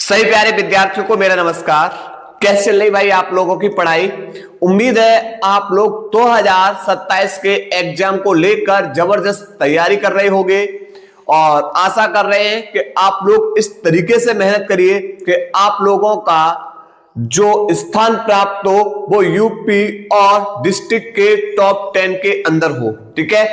सही प्यारे विद्यार्थियों को मेरा नमस्कार। कैसे चल रही भाई आप लोगों की पढ़ाई? उम्मीद है आप लोग 2027 के एग्जाम को लेकर जबरदस्त तैयारी कर रहे होंगे और आशा कर रहे हैं कि आप लोग इस तरीके से मेहनत करिए कि आप लोगों का जो स्थान प्राप्त हो वो यूपी और डिस्ट्रिक्ट के टॉप 10 के अंदर हो। ठीक है,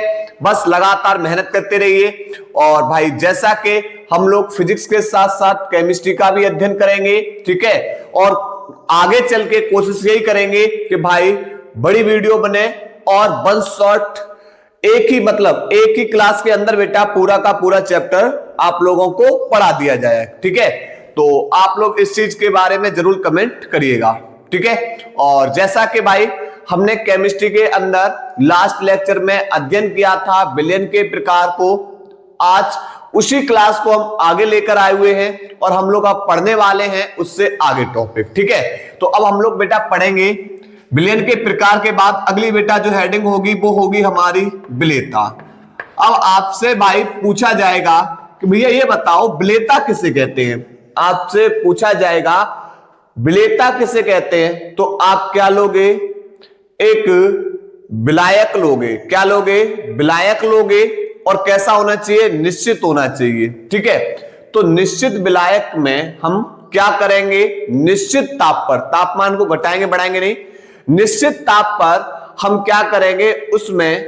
बस लगातार मेहनत करते रहिए। और भाई जैसा कि हम लोग फिजिक्स के साथ साथ केमिस्ट्री का भी अध्ययन करेंगे, ठीक है, और आगे चल के कोशिश यही करेंगे कि भाई बड़ी वीडियो बने और वन शॉट एक ही क्लास के अंदर बेटा पूरा का पूरा चैप्टर आप लोगों को पढ़ा दिया जाए। ठीक है, तो आप लोग इस चीज के बारे में जरूर कमेंट करिएगा। ठीक है, और जैसा कि भाई हमने केमिस्ट्री के अंदर लास्ट लेक्चर में अध्ययन किया था विलयन के प्रकार को, आज उसी क्लास को हम आगे लेकर आए हुए हैं और हम लोग अब पढ़ने वाले हैं उससे आगे टॉपिक। ठीक है, तो अब हम लोग बेटा पढ़ेंगे विलयन के प्रकार के बाद अगली बेटा जो हेडिंग होगी वो होगी हमारी विलेयता। अब आपसे भाई पूछा जाएगा कि भैया ये बताओ विलेयता किसे कहते हैं। आपसे पूछा जाएगा विलेयता किसे कहते हैं, तो आप क्या लोगे? एक विलायक लोगे। क्या लोगे? विलायक लोगे। और कैसा होना चाहिए? निश्चित होना चाहिए। ठीक है, तो निश्चित विलायक में हम क्या करेंगे? निश्चित ताप पर, तापमान को घटाएंगे बढ़ाएंगे नहीं, निश्चित ताप पर हम क्या करेंगे? उसमें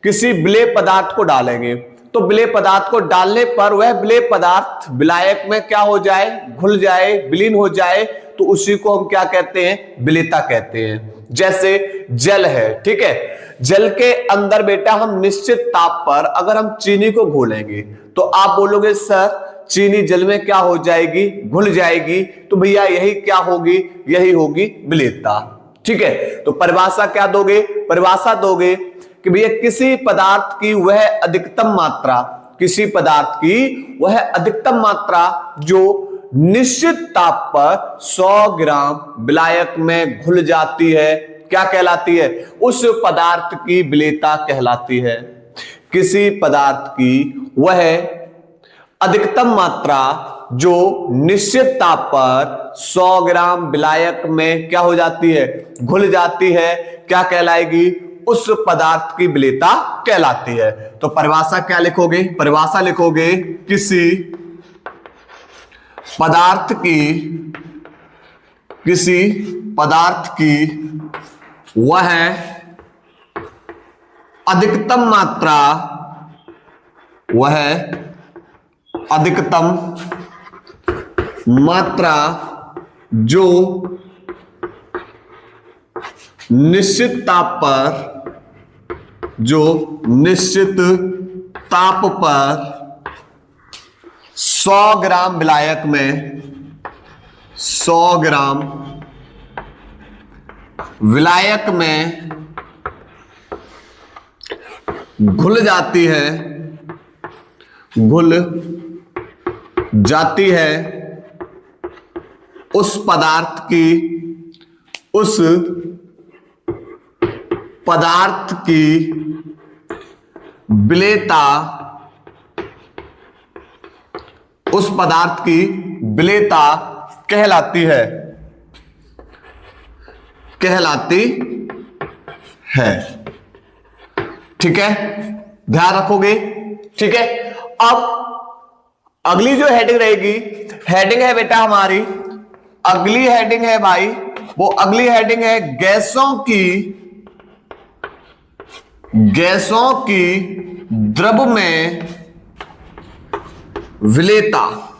किसी विलेय पदार्थ को डालेंगे। तो विलेय पदार्थ को डालने पर वह विलेय पदार्थ विलायक में क्या हो जाए? घुल जाए, विलीन हो जाए, तो उसी को हम क्या कहते हैं? विलेयता कहते हैं। जैसे जल है, ठीक है, जल के अंदर बेटा हम निश्चित ताप पर अगर हम चीनी को घोलेंगे तो आप बोलोगे सर चीनी जल में क्या हो जाएगी? घुल जाएगी। तो भैया यही क्या होगी? यही होगी विलेयता। ठीक है, तो परिभाषा क्या दोगे? परिभाषा दोगे कि भैया किसी पदार्थ की वह अधिकतम मात्रा, किसी पदार्थ की वह अधिकतम मात्रा जो निश्चित ताप पर 100 ग्राम विलायक में घुल जाती है, क्या कहलाती है? उस पदार्थ की विलेयता कहलाती है। किसी पदार्थ की वह अधिकतम मात्रा जो निश्चित ताप पर 100 ग्राम विलायक में क्या हो जाती है? घुल जाती है, क्या कहलाएगी? उस पदार्थ की विलेयता कहलाती है। तो परिभाषा क्या लिखोगे? परिभाषा लिखोगे किसी पदार्थ की वह अधिकतम मात्रा, वह अधिकतम मात्रा जो निश्चित ताप पर 100 ग्राम विलायक में 100 ग्राम विलायक में घुल जाती है, उस पदार्थ की विलेयता, उस पदार्थ की विलेयता कहलाती है। ठीक है, ध्यान रखोगे। ठीक है, अब अगली जो हेडिंग रहेगी, हेडिंग है बेटा हमारी, अगली हेडिंग है भाई, वो अगली हेडिंग है गैसों की द्रव में विलेयता।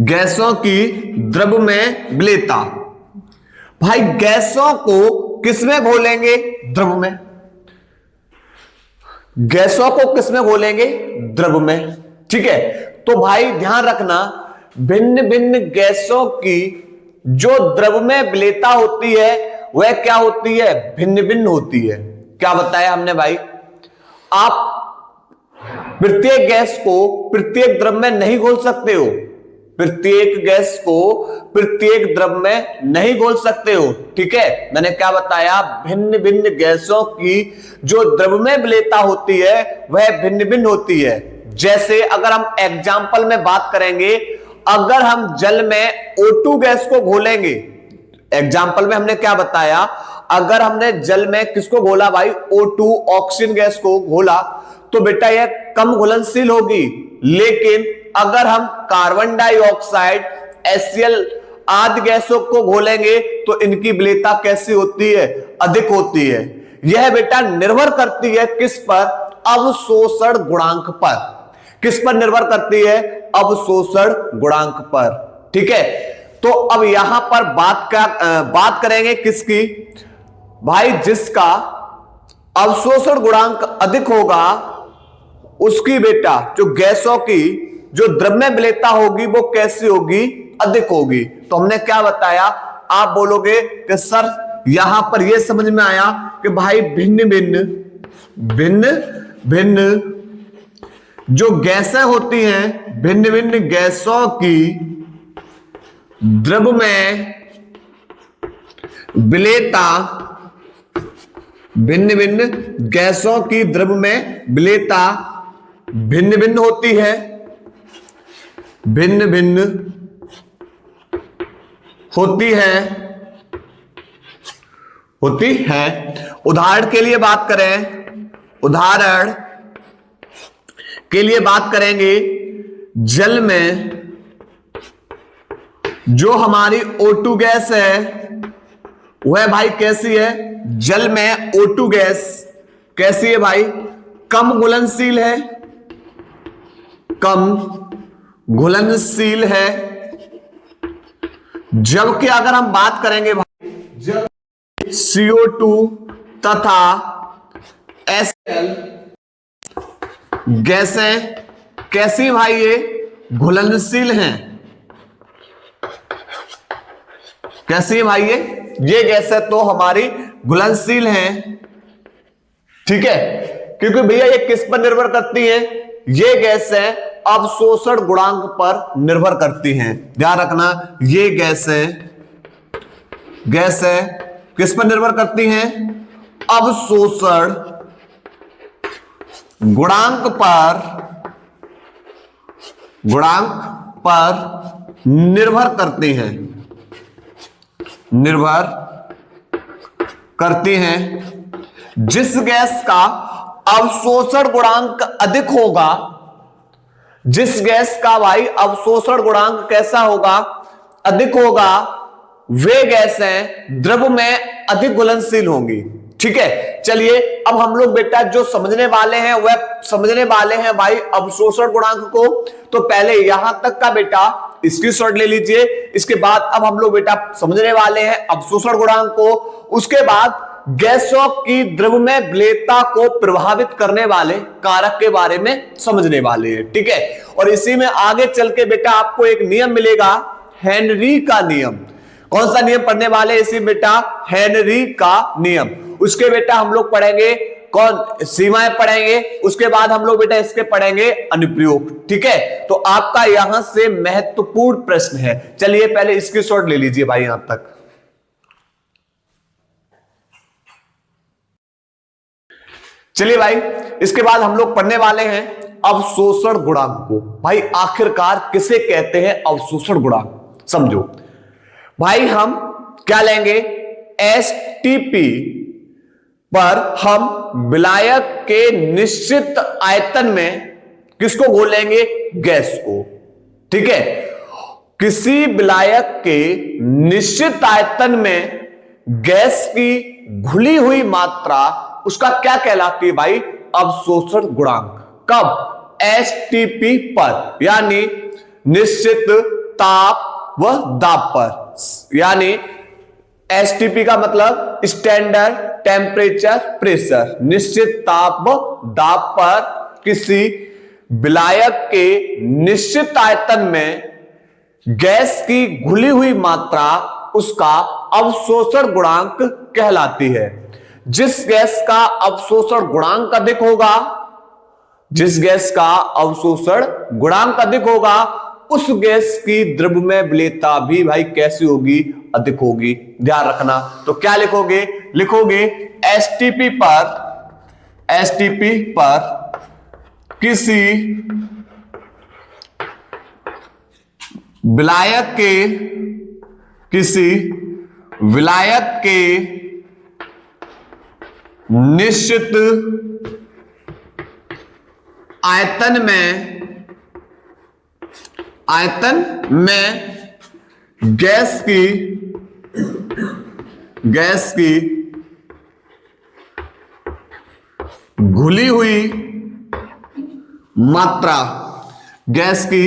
गैसों की द्रव में विलेयता। भाई गैसों को किसमें घोलेंगे? द्रव में। गैसों को किसमें घोलेंगे? द्रव में। ठीक है, तो भाई ध्यान रखना भिन्न भिन्न गैसों की जो द्रव में विलेयता होती है वह क्या होती है? भिन्न भिन्न होती है। क्या बताया हमने भाई? आप प्रत्येक गैस को प्रत्येक द्रव में नहीं घोल सकते हो, प्रत्येक गैस को प्रत्येक द्रव में नहीं घोल सकते हो। ठीक है, मैंने क्या बताया? भिन्न भिन्न गैसों की जो द्रव में विलेयता होती है वह भिन्न भिन्न होती है। जैसे अगर हम एग्जाम्पल में बात करेंगे, अगर हम जल में O2 गैस को घोलेंगे, एग्जाम्पल में हमने क्या बताया, अगर हमने जल में किसको घोला भाई, O2 ऑक्सीजन गैस को घोला, तो बेटा यह कम घुलनशील होगी। लेकिन अगर हम कार्बन डाइऑक्साइड, HCl आदि गैसों को घोलेंगे तो इनकी विलेयता कैसी होती है, अधिक होती है। यह बेटा निर्भर करती है किस पर, अवशोषण गुणांक पर। किस पर निर्भर करती है, अवशोषण गुणांक पर। ठीक है, तो अब यहां पर बात करेंगे किसकी भाई, जिसका अवशोषण गुणांक अधिक होगा उसकी बेटा जो गैसों की जो द्रव्य विलेयता होगी वो कैसी होगी, अधिक होगी। तो हमने क्या बताया, आप बोलोगे कि सर यहां पर यह समझ में आया कि भाई भिन्न भिन्न जो गैसें होती हैं, भिन्न भिन्न गैसों की द्रव्य में विलेयता, भिन्न भिन्न गैसों की द्रव्य में विलेयता भिन्न भिन्न होती है, भिन्न भिन्न होती है। उदाहरण के लिए बात करेंगे, जल में जो हमारी O2 गैस है वह भाई कैसी है, जल में O2 गैस कैसी है भाई, कम घुलनशील है, कम घुलनशील है। जबकि अगर हम बात करेंगे भाई, जब CO2 तथा HCl गैसें कैसी भाई, ये घुलनशील हैं। कैसी है भाई, ये गैसें तो हमारी घुलनशील हैं। ठीक है, क्योंकि भैया ये किस पर निर्भर करती हैं, ये गैसें अवशोषण गुणांक पर निर्भर करती हैं। ध्यान रखना, ये गैसें किस पर निर्भर करती हैं, अवशोषण गुणांक पर निर्भर करती हैं। जिस गैस का अवशोषण गुणांक अधिक होगा, जिस गैस का भाई अवशोषण गुणांक कैसा होगा, अधिक होगा, वे गैसें द्रव में अधिक घुलनशील होंगी। ठीक है, चलिए अब हम लोग बेटा जो समझने वाले हैं वह समझने वाले हैं भाई अवशोषण गुणांक को। तो पहले यहां तक का बेटा स्क्रीनशॉट ले लीजिए, इसके बाद अब हम लोग बेटा समझने वाले हैं अवशोषण गुणांक को। उसके बाद गैसों की द्रव्यमय विलेयता को प्रभावित करने वाले कारक के बारे में समझने वाले हैं। ठीक है, और इसी में आगे चल के बेटा आपको एक नियम मिलेगा, हेनरी का नियम। कौन सा नियम पढ़ने वाले इसी बेटा, हेनरी का नियम। उसके बेटा हम लोग पढ़ेंगे कौन, सीमाएं पढ़ेंगे। उसके बाद हम लोग बेटा इसके पढ़ेंगे अनुप्रयोग। ठीक है, तो आपका यहां से महत्वपूर्ण प्रश्न है। चलिए पहले स्क्रीनशॉट ले लीजिए भाई यहां तक। चलिए भाई, इसके बाद हम लोग पढ़ने वाले हैं अवशोषण गुणांक को। भाई आखिरकार किसे कहते हैं अवशोषण गुणांक, समझो भाई। हम क्या लेंगे, एसटीपी पर हम विलायक के निश्चित आयतन में किसको घोलेंगे, गैस को। ठीक है, किसी विलायक के निश्चित आयतन में गैस की घुली हुई मात्रा उसका क्या कहलाती है भाई, अवशोषण गुणांक। कब, एसटीपी पर, यानी निश्चित ताप व दाब पर। यानी एसटीपी का मतलब स्टैंडर्ड टेम्परेचर प्रेशर, निश्चित ताप व दाब पर किसी विलायक के निश्चित आयतन में गैस की घुली हुई मात्रा उसका अवशोषण गुणांक कहलाती है। जिस गैस का अवशोषण गुणांक अधिक होगा, जिस गैस का अवशोषण गुणांक अधिक होगा, उस गैस की द्रव्यमय विलेयता भी भाई कैसी होगी, अधिक होगी। ध्यान रखना, तो क्या लिखोगे एसटीपी पर किसी विलायक के निश्चित आयतन में गैस की घुली हुई मात्रा, गैस की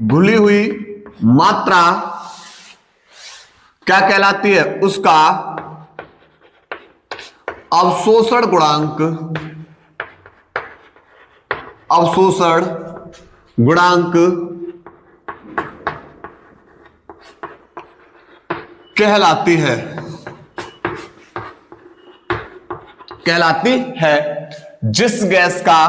घुली हुई मात्रा क्या कहलाती है? उसका अवशोषण गुणांक कहलाती है जिस गैस का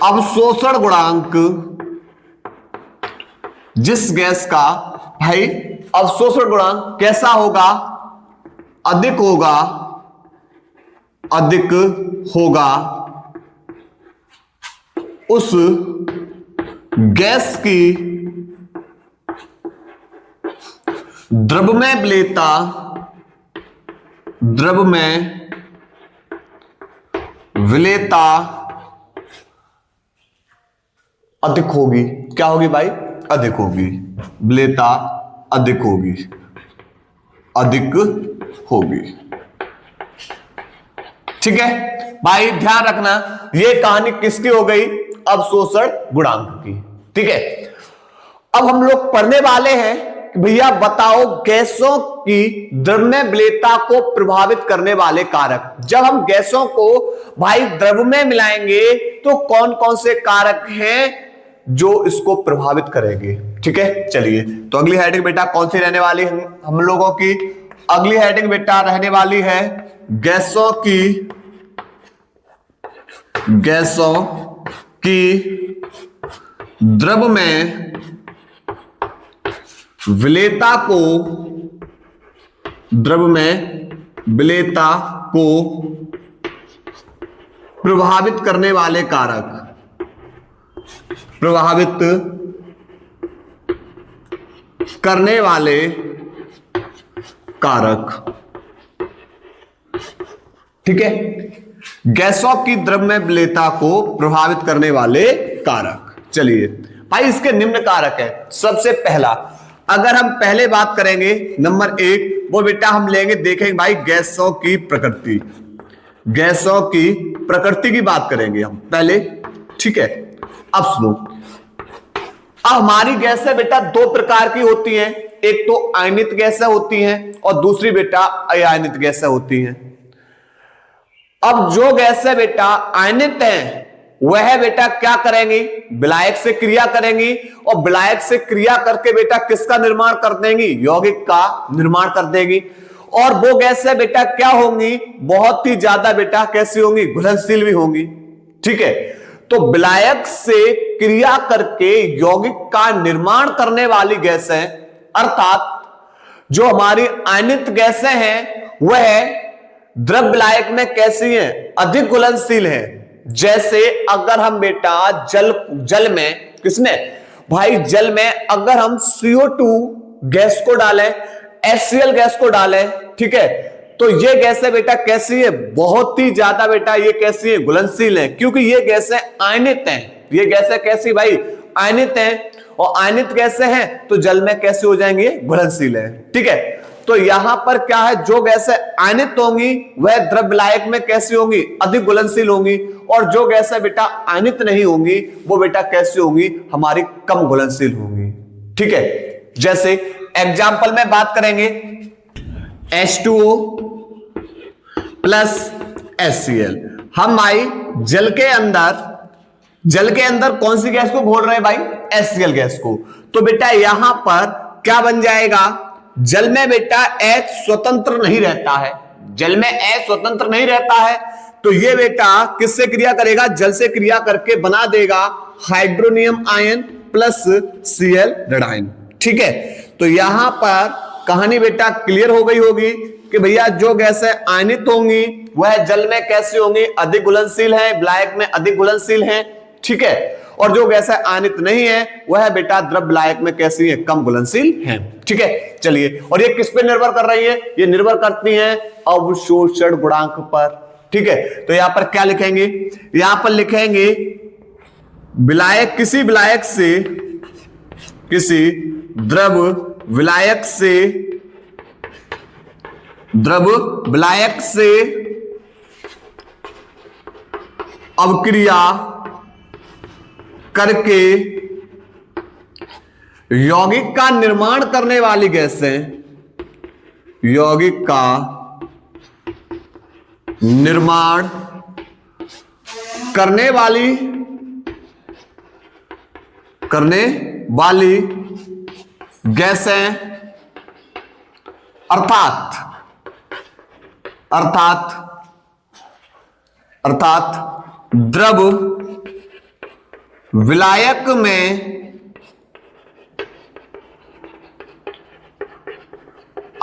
अवशोषण गुणांक, जिस गैस का भाई अवशोषण गुणांक कैसा होगा? अधिक होगा उस गैस की द्रव में विलेयता अधिक होगी। क्या होगी भाई? अधिक होगी। विलेयता अधिक होगी। ठीक है भाई, ध्यान रखना ये कहानी किसकी हो गई? अवशोषण गुणांक की। ठीक है, अब हम लोग पढ़ने वाले हैं कि भैया बताओ गैसों की द्रव्य विलेयता को प्रभावित करने वाले कारक। जब हम गैसों को भाई द्रव में मिलाएंगे तो कौन कौन से कारक हैं जो इसको प्रभावित करेंगे? ठीक है, चलिए तो अगली हेडिंग बेटा कौन सी रहने वाली है हम लोगों की? अगली हेडिंग बेटा रहने वाली है गैसों की द्रव में विलेयता को प्रभावित करने वाले कारक। ठीक है, गैसों की द्रव्य विलेयता को प्रभावित करने वाले कारक। चलिए भाई, इसके निम्न कारक है। सबसे पहला, अगर हम पहले बात करेंगे नंबर 1, वो बेटा हम लेंगे, देखेंगे भाई गैसों की प्रकृति की बात करेंगे हम पहले। ठीक है, अब सुनो, अब हमारी गैसें बेटा दो प्रकार की होती हैं। एक तो आयनित गैसें होती हैं और दूसरी बेटा अयानित गैसें होती हैं। अब जो गैसें बेटा आयनित हैं वह बेटा क्या करेंगी? विलायक से क्रिया करेंगी और विलायक से क्रिया करके बेटा किसका निर्माण कर देंगी? यौगिक का निर्माण कर देगी। और वो गैसें बेटा क्या होंगी? बहुत ही ज्यादा बेटा कैसी होंगी? घुलनशील भी होंगी। ठीक है, तो विलायक से क्रिया करके यौगिक का निर्माण करने वाली गैसें, अर्थात जो हमारी आयनित गैसें हैं वह द्रव विलायक में कैसी हैं? अधिक घुलनशील हैं। जैसे अगर हम बेटा जल में, किसमें भाई? जल में अगर हम CO2 गैस को डालें, HCl गैस को डालें, ठीक है, तो ये गैसें बेटा कैसी है? बहुत ही ज्यादा बेटा ये कैसी है? घुलनशील है, क्योंकि ये गैसें आयनित हैं। ये गैसें कैसी भाई? आयनित हैं, और आयनित गैसें हैं तो जल में कैसे हो जाएंगे? घुलनशील है। ठीक है, तो यहां पर क्या है? जो गैसें आयनित होंगी वह द्रव विलायक में कैसी होंगी? अधिक घुलनशील होंगी, और जो गैसें बेटा आयनित नहीं होंगी वो बेटा कैसी होंगी? हमारी कम घुलनशील होंगी। ठीक है, जैसे एग्जाम्पल में बात करेंगे H2O प्लस HCl। हम आई जल के अंदर कौन सी गैस को घोल रहे हैं भाई? HCl गैस को। तो बेटा यहां पर क्या बन जाएगा? जल में बेटा H स्वतंत्र नहीं रहता है, जल में H स्वतंत्र नहीं रहता है, तो ये बेटा किससे क्रिया करेगा? जल से क्रिया करके बना देगा hydronium ion plus Cl red ion. ठीक है, तो यहां पर कहानी बेटा क्लियर हो गई होगी कि भैया जो गैसें आयनित होंगी वह जल में कैसी होंगी, अधिक घुलनशील है, विलायक में अधिक घुलनशील है, ठीक है। और जो गैसें आयनित नहीं है वह बेटा द्रव विलायक में कैसी है, कम घुलनशील है, ठीक है। चलिए, और ये किस पे निर्भर कर रही है, ये निर्भर करती है अवशोषण गुणांक पर, ठीक है। तो यहां पर क्या लिखेंगे, यहां पर लिखेंगे विलायक, किसी विलायक से, किसी द्रव विलायक से, द्रव विलायक से अवक्रिया करके यौगिक का निर्माण करने वाली गैसें, यौगिक का निर्माण करने वाली गैसें अर्थात द्रव विलायक में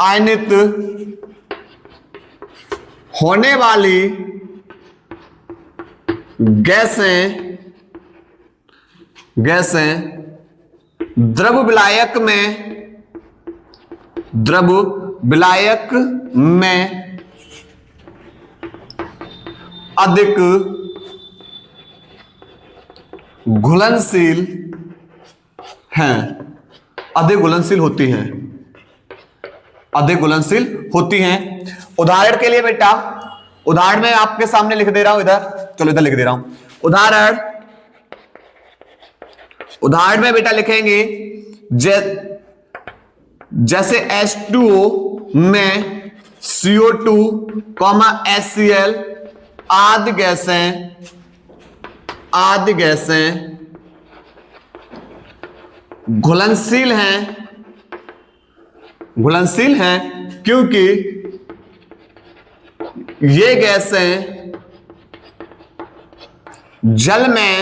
आयनित होने वाली गैसें द्रव विलायक में अधिक घुलनशील हैं, अधिक घुलनशील होती हैं। उदाहरण के लिए बेटा, उदाहरण में आपके सामने लिख दे रहा हूं, इधर चलो, इधर लिख दे रहा हूं उदाहरण में बेटा लिखेंगे जैसे H2O में CO2, HCl आदि गैसें घुलनशील हैं क्योंकि ये गैसें जल में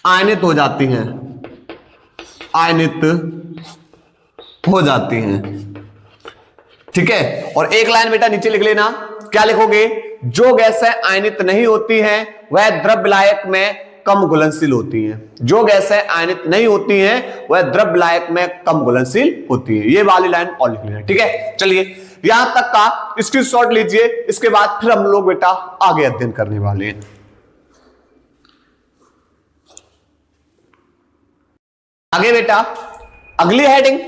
आयनित हो जाती हैं, ठीक है। और एक लाइन बेटा नीचे लिख लेना, क्या लिखोगे, जो गैसें आयनित नहीं होती हैं वह द्रव विलायक में कम घुलनशील होती हैं, जो गैसें आयनित नहीं होती हैं वह द्रव विलायक में कम घुलनशील होती है। ये वाली लाइन और लिख लेना, ठीक है। चलिए, यहां तक का स्क्रीनशॉट लीजिए, इसके बाद फिर हम लोग बेटा आगे अध्ययन करने वाले हैं। आगे बेटा अगली हेडिंग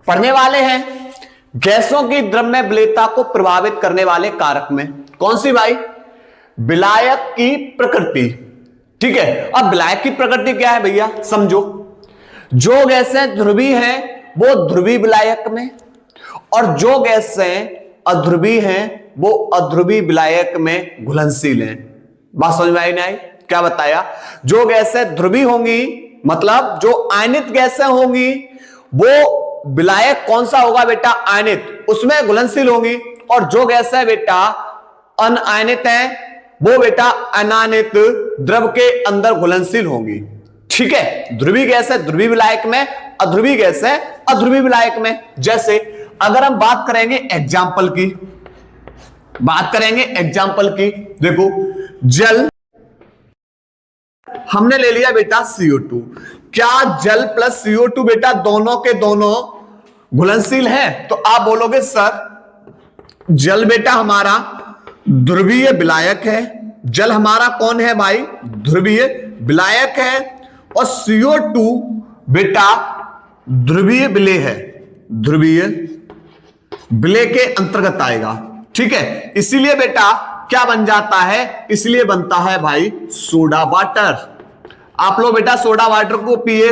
पढ़ने वाले हैं, गैसों की द्रव में विलेयता को प्रभावित करने वाले कारक में। कौन सी भाई, विलायक की प्रकृति, ठीक है। अब विलायक की प्रकृति क्या है भैया, समझो। जो गैसें ध्रुवीय हैं वो ध्रुवीय विलायक में, और जो गैसें अध्रुवीय हैं वो अध्रुवीय विलायक में घुलनशील हैं। बात समझ में आई नहीं? क्या बताया, जो गैसें ध्रुवीय होंगी मतलब जो आयनित गैसें होंगी वो विलायक कौन सा होगा बेटा, आयनित, उसमें घुलनशील होंगी। और जो गैसें बेटा अनायनित हैं वो बेटा अनायनित द्रव के अंदर घुलनशील होंगी, ठीक है। ध्रुवीय गैस है ध्रुवीय विलायक में, अध्रुवीय गैस है अध्रुवीय विलायक में। जैसे अगर हम बात करेंगे एग्जाम्पल की, देखो जल हमने ले लिया बेटा CO2, क्या जल प्लस CO2 बेटा दोनों के दोनों घुलनशील है? तो आप बोलोगे सर जल बेटा हमारा ध्रुवीय विलायक है, जल हमारा कौन है भाई, ध्रुवीय विलायक है, और CO2 बेटा ध्रुवीय विलेय है, ध्रुवीय विलेय के अंतर्गत आएगा, ठीक है। इसीलिए बेटा क्या बन जाता है, इसलिए बनता है भाई सोडा वाटर। आप लोग बेटा सोडा वाटर को पिए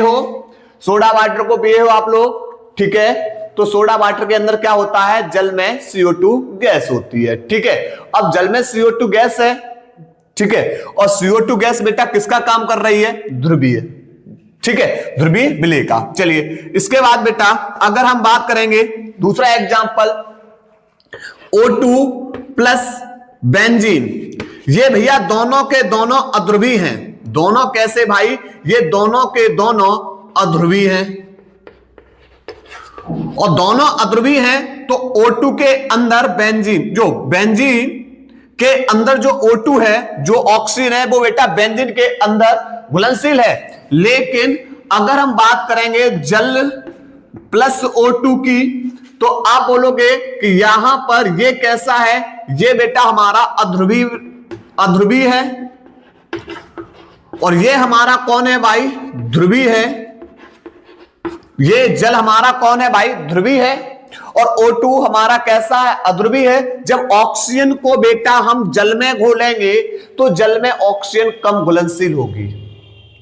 हो आप लोग, ठीक है। तो सोडा वाटर के अंदर क्या होता है, जल में CO2 गैस होती है, ठीक है। अब जल में CO2 गैस है, ठीक है, और CO2 गैस बेटा किसका काम कर रही है, ध्रुवीय, ठीक है, ध्रुवीय विलेय का। चलिए इसके बाद बेटा अगर हम बात करेंगे दूसरा एग्जांपल, O2 प्लस बेंजीन, ये भैया दोनों के दोनों अध्रुवीय हैं। दोनों कैसे भाई, ये दोनों के दोनों अध्रुवीय हैं। और दोनों अध्रुवीय हैं, तो O2 के अंदर बेंजीन के अंदर जो O2 है, जो ऑक्सीजन है, वो बेटा बेंजीन के अंदर घुलनशील है। लेकिन अगर हम बात करेंगे जल प्लस O2 की, तो आप बोलोगे कि यहां पर ये कैसा है, ये बेटा हमारा अध्रुवीय है, और ये हमारा कौन है भाई, ध्रुवीय है। ये जल हमारा कौन है भाई, ध्रुवीय है, और O2 हमारा कैसा है, अध्रुवीय है। जब ऑक्सीजन को बेटा हम जल में घोलेंगे तो जल में ऑक्सीजन कम घुलनशील होगी,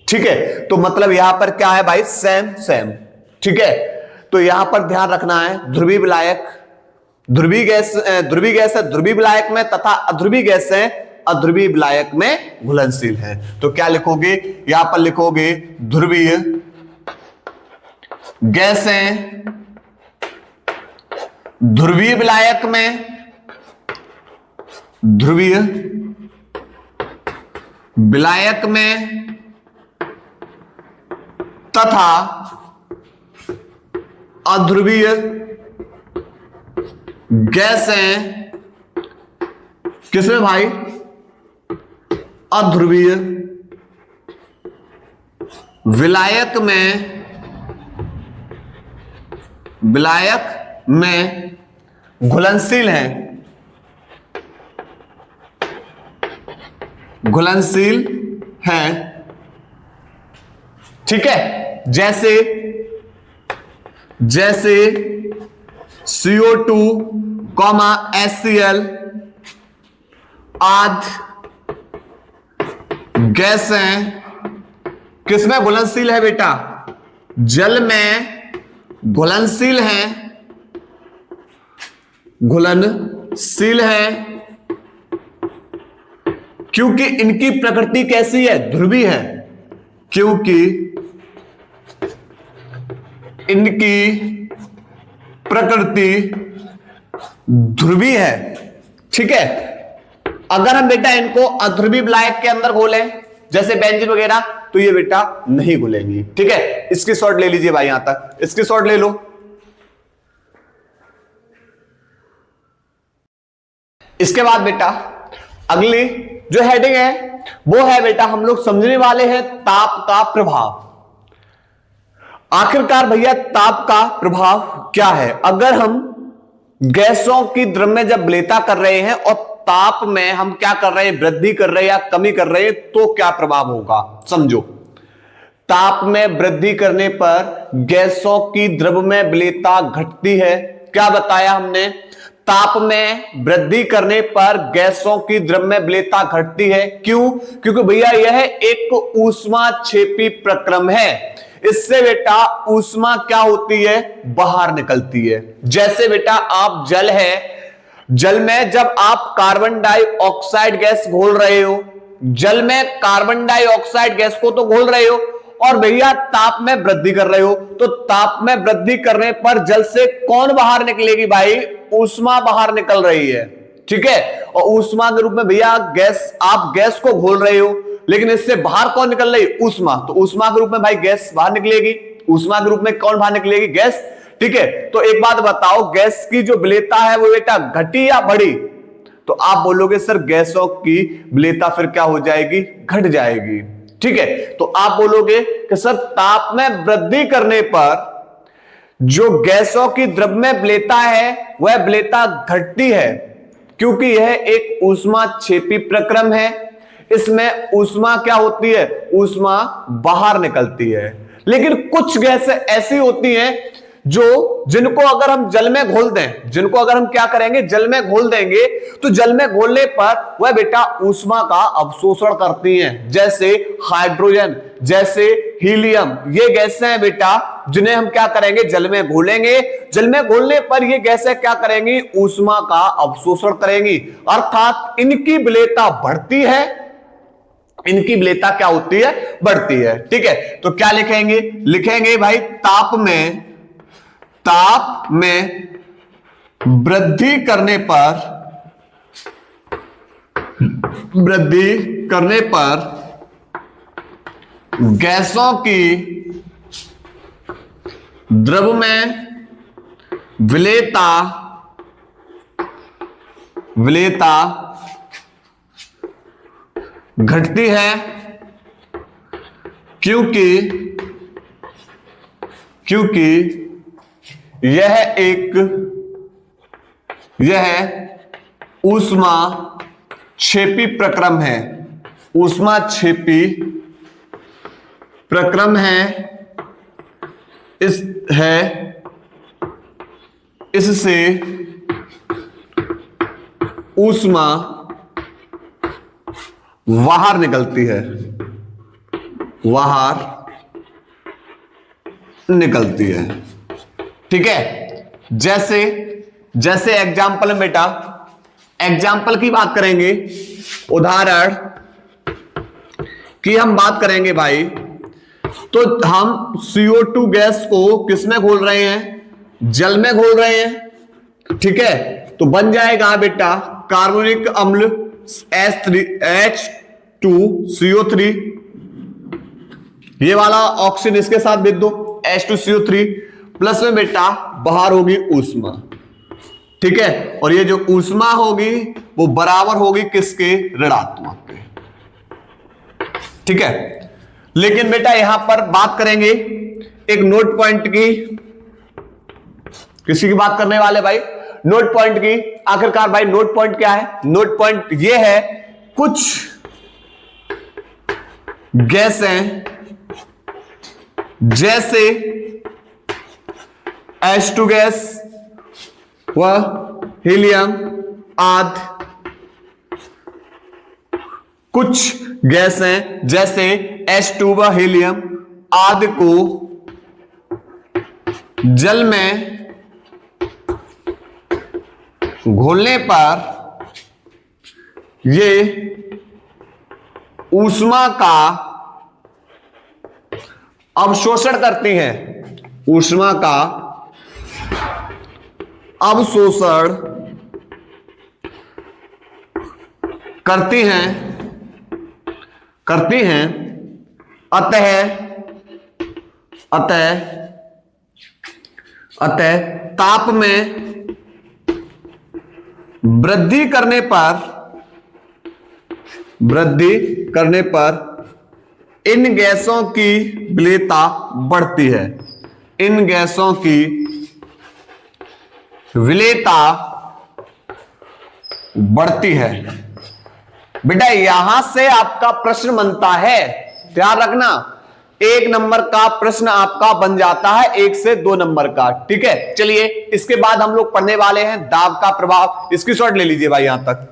ठीक है। तो मतलब यहां पर क्या है भाई, सेम, ठीक है। तो यहां पर ध्यान रखना है, ध्रुवीय विलायक, ध्रुवीय गैस है ध्रुवीय विलायक में, तथा अध्रुवीय गैस है अध्रुवीय विलायक में घुलनशील है। तो क्या लिखोगे, यहां पर लिखोगे ध्रुवीय गैसें ध्रुवीय विलायक में, ध्रुवीय विलायक में, तथा अध्रुवीय गैसें किसमें भाई, अध्रुवीय विलायक में घुलनशील हैं, ठीक है। जैसे CO2, HCl आदि गैसें किसमें घुलनशील है बेटा, जल में घुलनशील है, क्योंकि इनकी प्रकृति कैसी है, ध्रुवीय है, क्योंकि इनकी प्रकृति ध्रुवीय है, ठीक है। अगर हम बेटा इनको अध्रुवीय विलायक के अंदर घोलें, जैसे बेंजीन वगैरह, तो ये बेटा नहीं घुलेंगी, ठीक है। इसकी शॉट ले लीजिए भाई, यहां तक इसकी शॉट ले लो। इसके बाद बेटा अगली जो हेडिंग है वो है बेटा, हम लोग समझने वाले हैं ताप का प्रभाव। आखिरकार भैया ताप का प्रभाव क्या है। अगर हम गैसों की द्रव्य जब विलेयता कर रहे हैं और ताप में हम क्या कर रहे हैं, वृद्धि कर रहे हैं या कमी कर रहे हैं, तो क्या प्रभाव होगा समझो। ताप में वृद्धि करने पर गैसों की द्रव्यमय विलेयता घटती है। क्या बताया हमने, ताप में वृद्धि करने पर गैसों की द्रव्यमय विलेयता घटती है। क्यों, क्योंकि भैया यह एक ऊष्माक्षेपी प्रक्रम है। इससे बेटा ऊष्मा क्या होती है, बाहर निकलती है। जैसे बेटा आप जल है, जल में जब आप कार्बन डाइऑक्साइड गैस घोल रहे हो, जल में कार्बन डाइऑक्साइड गैस को तो घोल रहे हो, और भैया ताप में वृद्धि कर रहे हो, तो ताप में वृद्धि करने पर जल से कौन बाहर निकलेगी भाई, ऊष्मा बाहर निकल रही है, ठीक है। और ऊष्मा के रूप में भैया गैस, आप गैस को घोल रहे हो, लेकिन इससे बाहर कौन निकल रही है, ऊष्मा। तो ऊष्मा के रूप में भाई गैस बाहर निकलेगी, ऊष्मा के रूप में कौन बाहर निकलेगी, गैस, ठीक है। तो एक बात बताओ, गैस की जो विलेयता है वो बेटा घटी या बढ़ी, तो आप बोलोगे सर गैसों की विलेयता फिर क्या हो जाएगी, घट जाएगी, ठीक है। तो आप बोलोगे कि सर ताप में वृद्धि करने पर जो गैसों की द्रव्यमय विलेयता है वह विलेयता घटती है, क्योंकि यह एक ऊष्माक्षेपी प्रक्रम है। इसमें ऊष्मा क्या होती है, ऊष्मा बाहर निकलती है। लेकिन कुछ गैसें ऐसी होती हैं जिनको अगर हम जल में घोल दें, जिनको अगर हम क्या करेंगे, जल में घोल देंगे, तो जल में घोलने पर वह बेटा ऊष्मा का अवशोषण करती हैं। जैसे हाइड्रोजन, जैसे हीलियम, ये गैसें हैं बेटा जिन्हें हम क्या करेंगे, जल में घोलेंगे। जल में घोलने पर ये गैसें क्या करेंगी, ऊष्मा का अवशोषण करेंगी, अर्थात इनकी विलेयता बढ़ती है, इनकी विलेयता क्या होती है, बढ़ती है, ठीक है। तो क्या लिखेंगे, लिखेंगे भाई ताप में वृद्धि करने पर गैसों की द्रव्यमय विलेयता घटती है क्योंकि यह ऊष्मा क्षेपी प्रक्रम है। ऊष्मा क्षेपी प्रक्रम इससे ऊष्मा बाहर निकलती है, ठीक है। जैसे एग्जाम्पल में बेटा, एग्जाम्पल की बात करेंगे, उदाहरण की हम बात करेंगे भाई, तो हम CO2 गैस को किस में घोल रहे हैं? जल में घोल रहे हैं, ठीक है। तो बन जाएगा बेटा कार्बोनिक अम्ल H2CO3, ये वाला ऑक्सीजन इसके साथ भेज दो H2CO3, प्लस में बेटा बाहर होगी ऊष्मा, ठीक है। और ये जो ऊष्मा होगी वो बराबर होगी किसके? ऋणात्मक के, ठीक है। लेकिन बेटा यहां पर बात करेंगे एक नोट पॉइंट की, किसी की बात करने वाले भाई? नोट पॉइंट की। आखिरकार भाई नोट पॉइंट क्या है? नोट पॉइंट ये है, कुछ गैसें जैसे H2 गैस व हीलियम आदि, कुछ गैसें जैसे H2 व हीलियम आदि को जल में घोलने पर ये ऊष्मा का अवशोषण करती हैं, ऊष्मा का अवशोषण करती हैं, अतः ताप में वृद्धि करने पर इन गैसों की विलेयता बढ़ती है, इन गैसों की विलेयता बढ़ती है। बेटा यहां से आपका प्रश्न बनता है, ध्यान रखना, 1 नंबर का प्रश्न आपका बन जाता है 1 से 2 नंबर का, ठीक है। चलिए इसके बाद हम लोग पढ़ने वाले हैं दाब का प्रभाव। स्क्रीनशॉट ले लीजिए भाई यहां तक।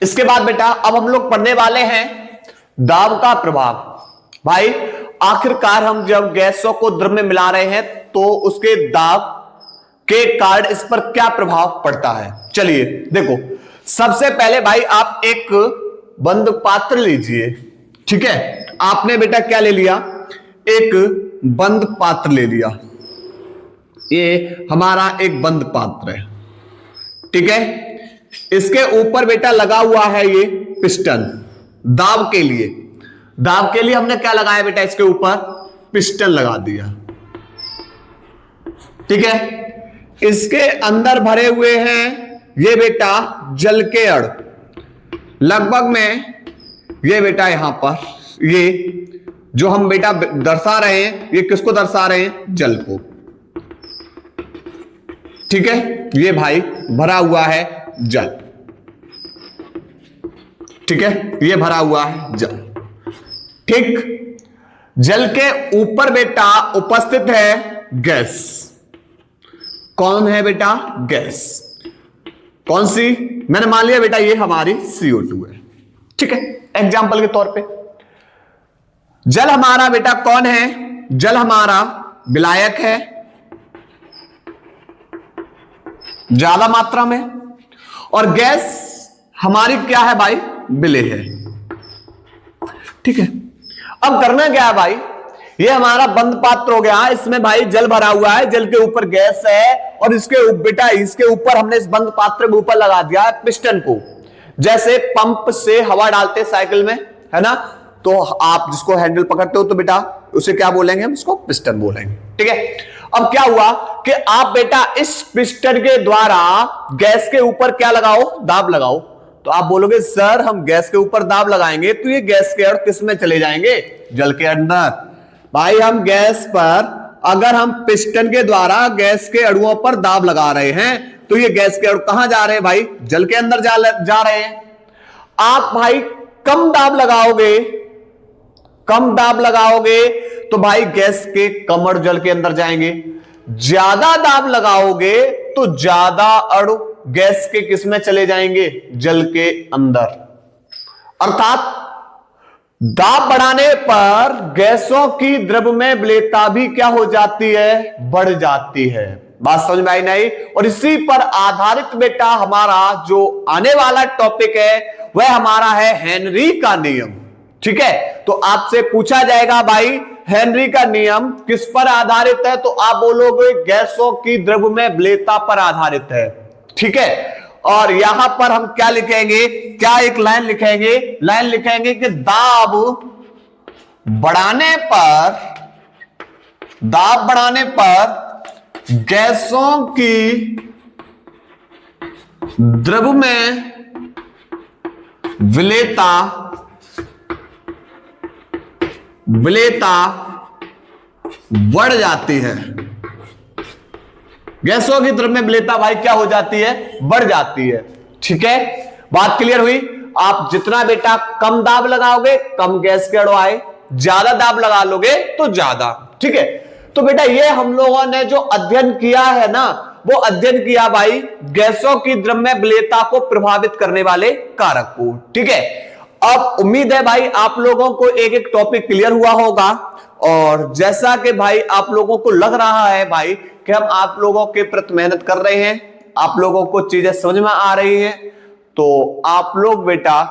इसके बाद बेटा अब हम लोग पढ़ने वाले हैं दाब का प्रभाव। भाई आखिरकार हम जब गैसों को द्रव में मिला रहे हैं तो उसके दाब के कारण इस पर क्या प्रभाव पड़ता है। चलिए देखो, सबसे पहले भाई आप एक बंद पात्र लीजिए, ठीक है। आपने बेटा क्या ले लिया? एक बंद पात्र ले लिया, ये हमारा एक बंद पात्र है, ठीक है। इसके ऊपर बेटा लगा हुआ है ये पिस्टन, दाब के लिए हमने क्या लगाया बेटा? इसके ऊपर पिस्टन लगा दिया, ठीक है। इसके अंदर भरे हुए हैं ये बेटा जल के अण, लगभग में ये बेटा यहां पर ये जो हम बेटा दर्शा रहे हैं, ये किसको दर्शा रहे हैं? जल को, ठीक है। ये भाई भरा हुआ है जल, ठीक है, ये भरा हुआ है जल, ठीक। जल के ऊपर बेटा उपस्थित है गैस। कौन है बेटा? गैस। कौन सी? मैंने मान लिया बेटा ये हमारी CO2 है, ठीक है, एग्जाम्पल के तौर पे। जल हमारा बेटा कौन है? जल हमारा विलायक है ज्यादा मात्रा में, और गैस हमारी क्या है भाई? विलेय है, ठीक है। अब करना क्या है भाई? ये हमारा बंद पात्र हो गया, इसमें भाई जल भरा हुआ है, जल के ऊपर गैस है, और इसके बेटा इसके ऊपर हमने इस बंद पात्र के ऊपर लगा दिया पिस्टन को। जैसे पंप से हवा डालते साइकिल में, है ना, तो आप जिसको हैंडल पकड़ते हो तो बेटा उसे क्या बोलेंगे हम, इसको पिस्टन बोलेंगे। ठीक है, अब क्या हुआ कि आप बेटा इस पिस्टन के द्वारा गैस के ऊपर क्या लगाओ, दाब लगाओ। तो आप बोलोगे सर हम गैस के ऊपर दाब लगाएंगे तो ये गैस के अणु किस में चले जाएंगे, जल के अंदर। भाई हम गैस पर अगर हम पिस्टन के द्वारा गैस के अणुओं पर दाब लगा रहे हैं तो ये गैस के अणु कहां जा रहे हैं भाई, जल के अंदर जा रहे हैं। आप भाई कम दाब लगाओगे, कम दाब लगाओगे तो भाई गैस के कम अणु जल के अंदर जाएंगे। ज्यादा दाब लगाओगे तो ज्यादा अणु गैस के किस में चले जाएंगे, जल के अंदर। अर्थात दाब बढ़ाने पर गैसों की द्रव्यमय विलेयता भी क्या हो जाती है, बढ़ जाती है। बात समझ में आई नहीं? और इसी पर आधारित बेटा हमारा जो आने वाला टॉपिक है वह हमारा है हेनरी का नियम। ठीक है, तो आपसे पूछा जाएगा भाई हेनरी का नियम किस पर आधारित है, तो आप बोलोगे गैसों की द्रव्यमय विलेयता पर आधारित है। ठीक है, और यहां पर हम क्या लिखेंगे, क्या एक लाइन लिखेंगे कि दाब बढ़ाने पर गैसों की द्रव्यमय विलेयता बढ़ जाती है। गैसों की द्रव्यमय विलेयता भाई क्या हो जाती है, बढ़ जाती है। ठीक है, बात क्लियर हुई? आप जितना बेटा कम दाब लगाओगे कम गैस के अणु आए, ज्यादा दाब लगा लोगे तो ज्यादा। ठीक है, तो बेटा ये हम लोगों ने जो अध्ययन किया है ना, वो अध्ययन किया भाई गैसों की द्रव्यमय विलेयता को प्रभावित करने वाले कारक को। ठीक है, अब उम्मीद है भाई आप लोगों को एक एक टॉपिक क्लियर हुआ होगा। और जैसा कि भाई आप लोगों को लग रहा है भाई कि हम आप लोगों के प्रति मेहनत कर रहे हैं, आप लोगों को चीजें समझ में आ रही हैं, तो आप लोग बेटा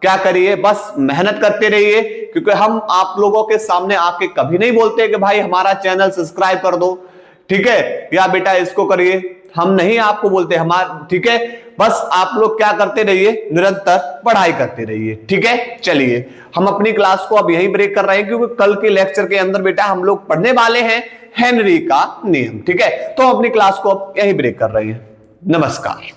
क्या करिए, बस मेहनत करते रहिए। क्योंकि हम आप लोगों के सामने आके कभी नहीं बोलते कि भाई हमारा चैनल सब्सक्राइब कर दो, ठीक है, या बेटा इसको करिए, हम नहीं आपको बोलते हमारा। ठीक है, बस आप लोग क्या करते रहिए, निरंतर पढ़ाई करते रहिए। ठीक है, चलिए हम अपनी क्लास को अब यहीं ब्रेक कर रहे हैं क्योंकि कल के लेक्चर के अंदर बेटा हम लोग पढ़ने वाले हैं हेनरी का नियम। ठीक है, तो हम अपनी क्लास को अब यहीं ब्रेक कर रहे हैं। नमस्कार।